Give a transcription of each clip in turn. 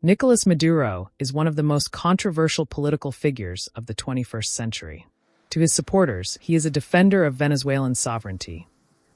Nicolas Maduro is one of the most controversial political figures of the 21st century. To his supporters, he is a defender of Venezuelan sovereignty,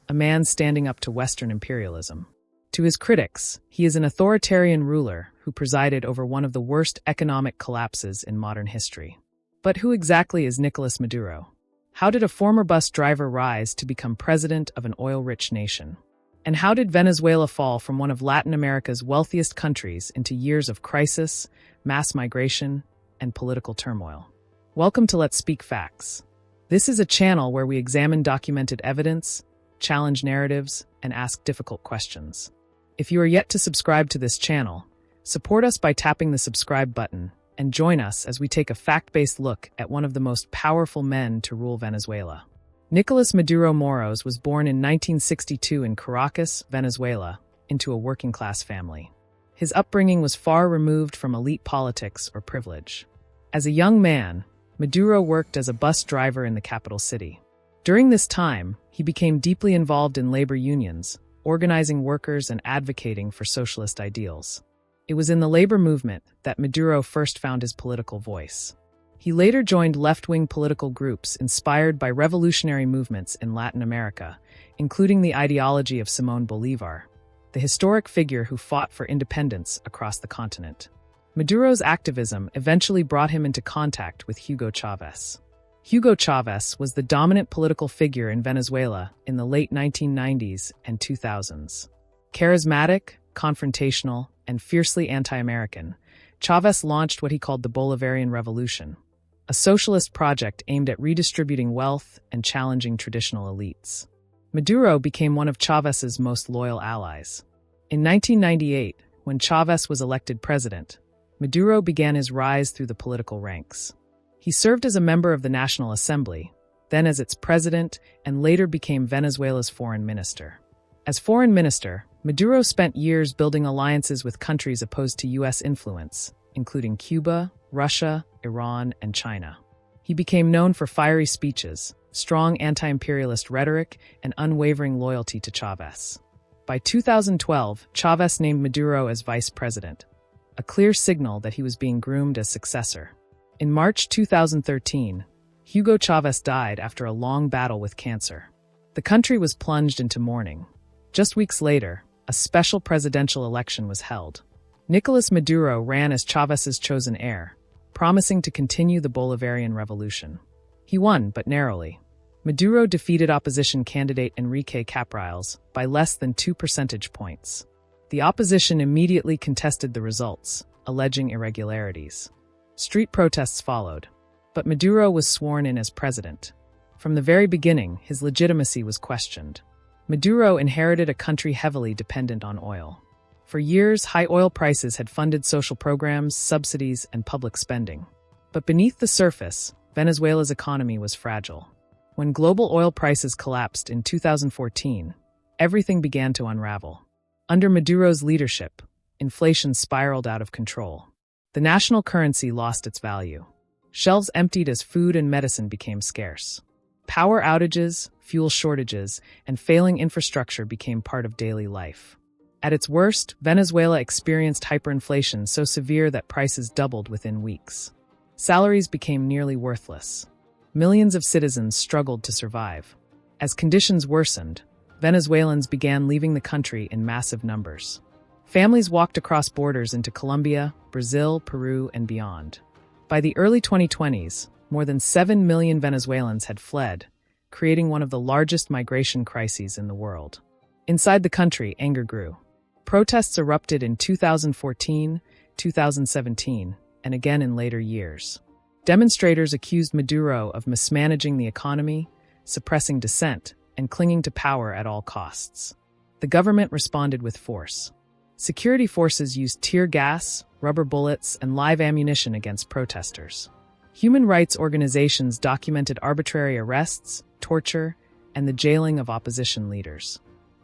a man standing up to Western imperialism. To his critics, he is an authoritarian ruler who presided over one of the worst economic collapses in modern history. But who exactly is Nicolas Maduro? How did a former bus driver rise to become president of an oil-rich nation? And how did Venezuela fall from one of Latin America's wealthiest countries into years of crisis, mass migration, and political turmoil? Welcome to Let's Speak Facts. This is a channel where we examine documented evidence, challenge narratives, and ask difficult questions. If you are yet to subscribe to this channel, support us by tapping the subscribe button and join us as we take a fact-based look at one of the most powerful men to rule Venezuela. Nicolas Maduro Moros was born in 1962 in Caracas, Venezuela, into a working-class family. His upbringing was far removed from elite politics or privilege. As a young man, Maduro worked as a bus driver in the capital city. During this time, he became deeply involved in labor unions, organizing workers and advocating for socialist ideals. It was in the labor movement that Maduro first found his political voice. He later joined left-wing political groups inspired by revolutionary movements in Latin America, including the ideology of Simón Bolívar, the historic figure who fought for independence across the continent. Maduro's activism eventually brought him into contact with Hugo Chávez. Hugo Chávez was the dominant political figure in Venezuela in the late 1990s and 2000s. Charismatic, confrontational, and fiercely anti-American, Chávez launched what he called the Bolivarian Revolution, a socialist project aimed at redistributing wealth and challenging traditional elites. Maduro became one of Chávez's most loyal allies. In 1998, when Chávez was elected president, Maduro began his rise through the political ranks. He served as a member of the National Assembly, then as its president, and later became Venezuela's foreign minister. As foreign minister, Maduro spent years building alliances with countries opposed to U.S. influence, including Cuba, Russia, Iran, and China. He became known for fiery speeches, strong anti-imperialist rhetoric, and unwavering loyalty to Chávez. By 2012, Chávez named Maduro as vice president, a clear signal that he was being groomed as successor. In March 2013, Hugo Chávez died after a long battle with cancer. The country was plunged into mourning. Just weeks later, a special presidential election was held. Nicolas Maduro ran as Chávez's chosen heir, promising to continue the Bolivarian Revolution. He won, but narrowly. Maduro defeated opposition candidate Enrique Capriles by less than 2 percentage points. The opposition immediately contested the results, alleging irregularities. Street protests followed, but Maduro was sworn in as president. From the very beginning, his legitimacy was questioned. Maduro inherited a country heavily dependent on oil. For years, high oil prices had funded social programs, subsidies, and public spending. But beneath the surface, Venezuela's economy was fragile. When global oil prices collapsed in 2014, everything began to unravel. Under Maduro's leadership, inflation spiraled out of control. The national currency lost its value. Shelves emptied as food and medicine became scarce. Power outages, fuel shortages, and failing infrastructure became part of daily life. At its worst, Venezuela experienced hyperinflation so severe that prices doubled within weeks. Salaries became nearly worthless. Millions of citizens struggled to survive. As conditions worsened, Venezuelans began leaving the country in massive numbers. Families walked across borders into Colombia, Brazil, Peru, and beyond. By the early 2020s, more than 7 million Venezuelans had fled, creating one of the largest migration crises in the world. Inside the country, anger grew. Protests erupted in 2014, 2017, and again in later years. Demonstrators accused Maduro of mismanaging the economy, suppressing dissent, and clinging to power at all costs. The government responded with force. Security forces used tear gas, rubber bullets, and live ammunition against protesters. Human rights organizations documented arbitrary arrests, torture, and the jailing of opposition leaders.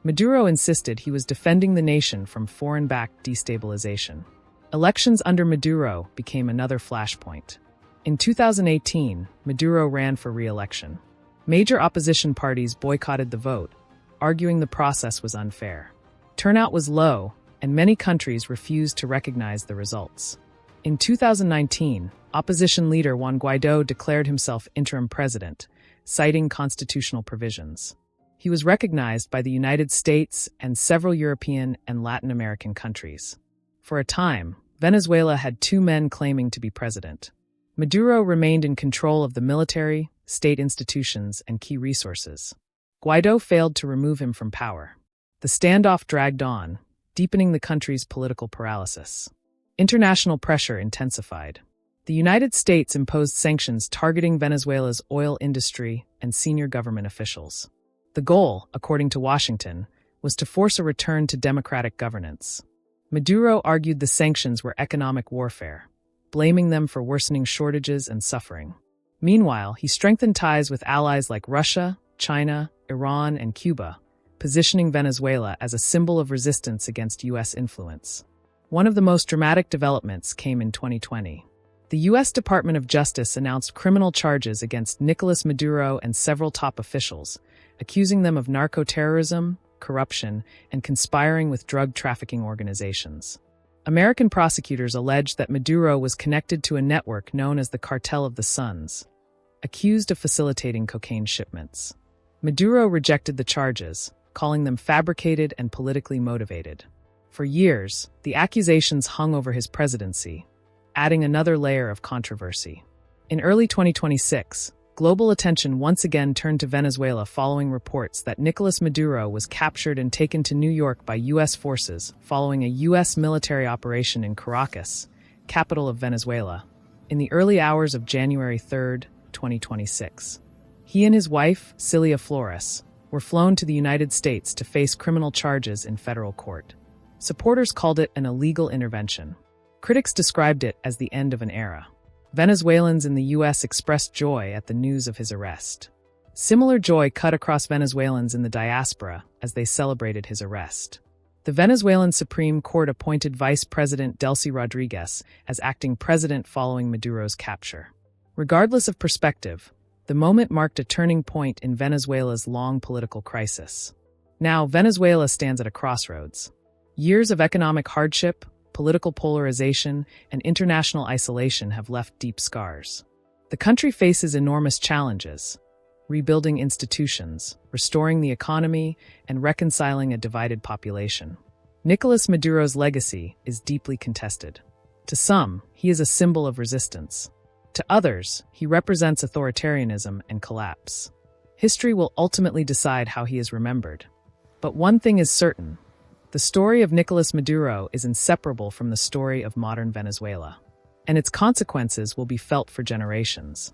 Maduro insisted he was defending the nation from foreign-backed destabilization. Elections under Maduro became another flashpoint. In 2018, Maduro ran for re-election. Major opposition parties boycotted the vote, arguing the process was unfair. Turnout was low, and many countries refused to recognize the results. In 2019, opposition leader Juan Guaidó declared himself interim president, citing constitutional provisions. He was recognized by the United States and several European and Latin American countries. For a time, Venezuela had two men claiming to be president. Maduro remained in control of the military, state institutions, and key resources. Guaidó failed to remove him from power. The standoff dragged on, deepening the country's political paralysis. International pressure intensified. The United States imposed sanctions targeting Venezuela's oil industry and senior government officials. The goal, according to Washington, was to force a return to democratic governance. Maduro argued the sanctions were economic warfare, blaming them for worsening shortages and suffering. Meanwhile, he strengthened ties with allies like Russia, China, Iran, and Cuba, positioning Venezuela as a symbol of resistance against U.S. influence. One of the most dramatic developments came in 2020. The U.S. Department of Justice announced criminal charges against Nicolas Maduro and several top officials, accusing them of narco-terrorism, corruption, and conspiring with drug trafficking organizations. American prosecutors alleged that Maduro was connected to a network known as the Cartel of the Suns, accused of facilitating cocaine shipments. Maduro rejected the charges, calling them fabricated and politically motivated. For years, the accusations hung over his presidency, adding another layer of controversy. In early 2026, global attention once again turned to Venezuela following reports that Nicolas Maduro was captured and taken to New York by U.S. forces following a U.S. military operation in Caracas, capital of Venezuela, in the early hours of January 3, 2026. He and his wife, Cilia Flores, were flown to the United States to face criminal charges in federal court. Supporters called it an illegal intervention. Critics described it as the end of an era. Venezuelans in the U.S. expressed joy at the news of his arrest. Similar joy cut across Venezuelans in the diaspora as they celebrated his arrest. The Venezuelan Supreme Court appointed Vice President Delcy Rodriguez as acting president following Maduro's capture. Regardless of perspective, the moment marked a turning point in Venezuela's long political crisis. Now, Venezuela stands at a crossroads. Years of economic hardship, political polarization, and international isolation have left deep scars. The country faces enormous challenges: rebuilding institutions, restoring the economy, and reconciling a divided population. Nicolas Maduro's legacy is deeply contested. To some, he is a symbol of resistance. To others, he represents authoritarianism and collapse. History will ultimately decide how he is remembered. But one thing is certain: the story of Nicolas Maduro is inseparable from the story of modern Venezuela, and its consequences will be felt for generations.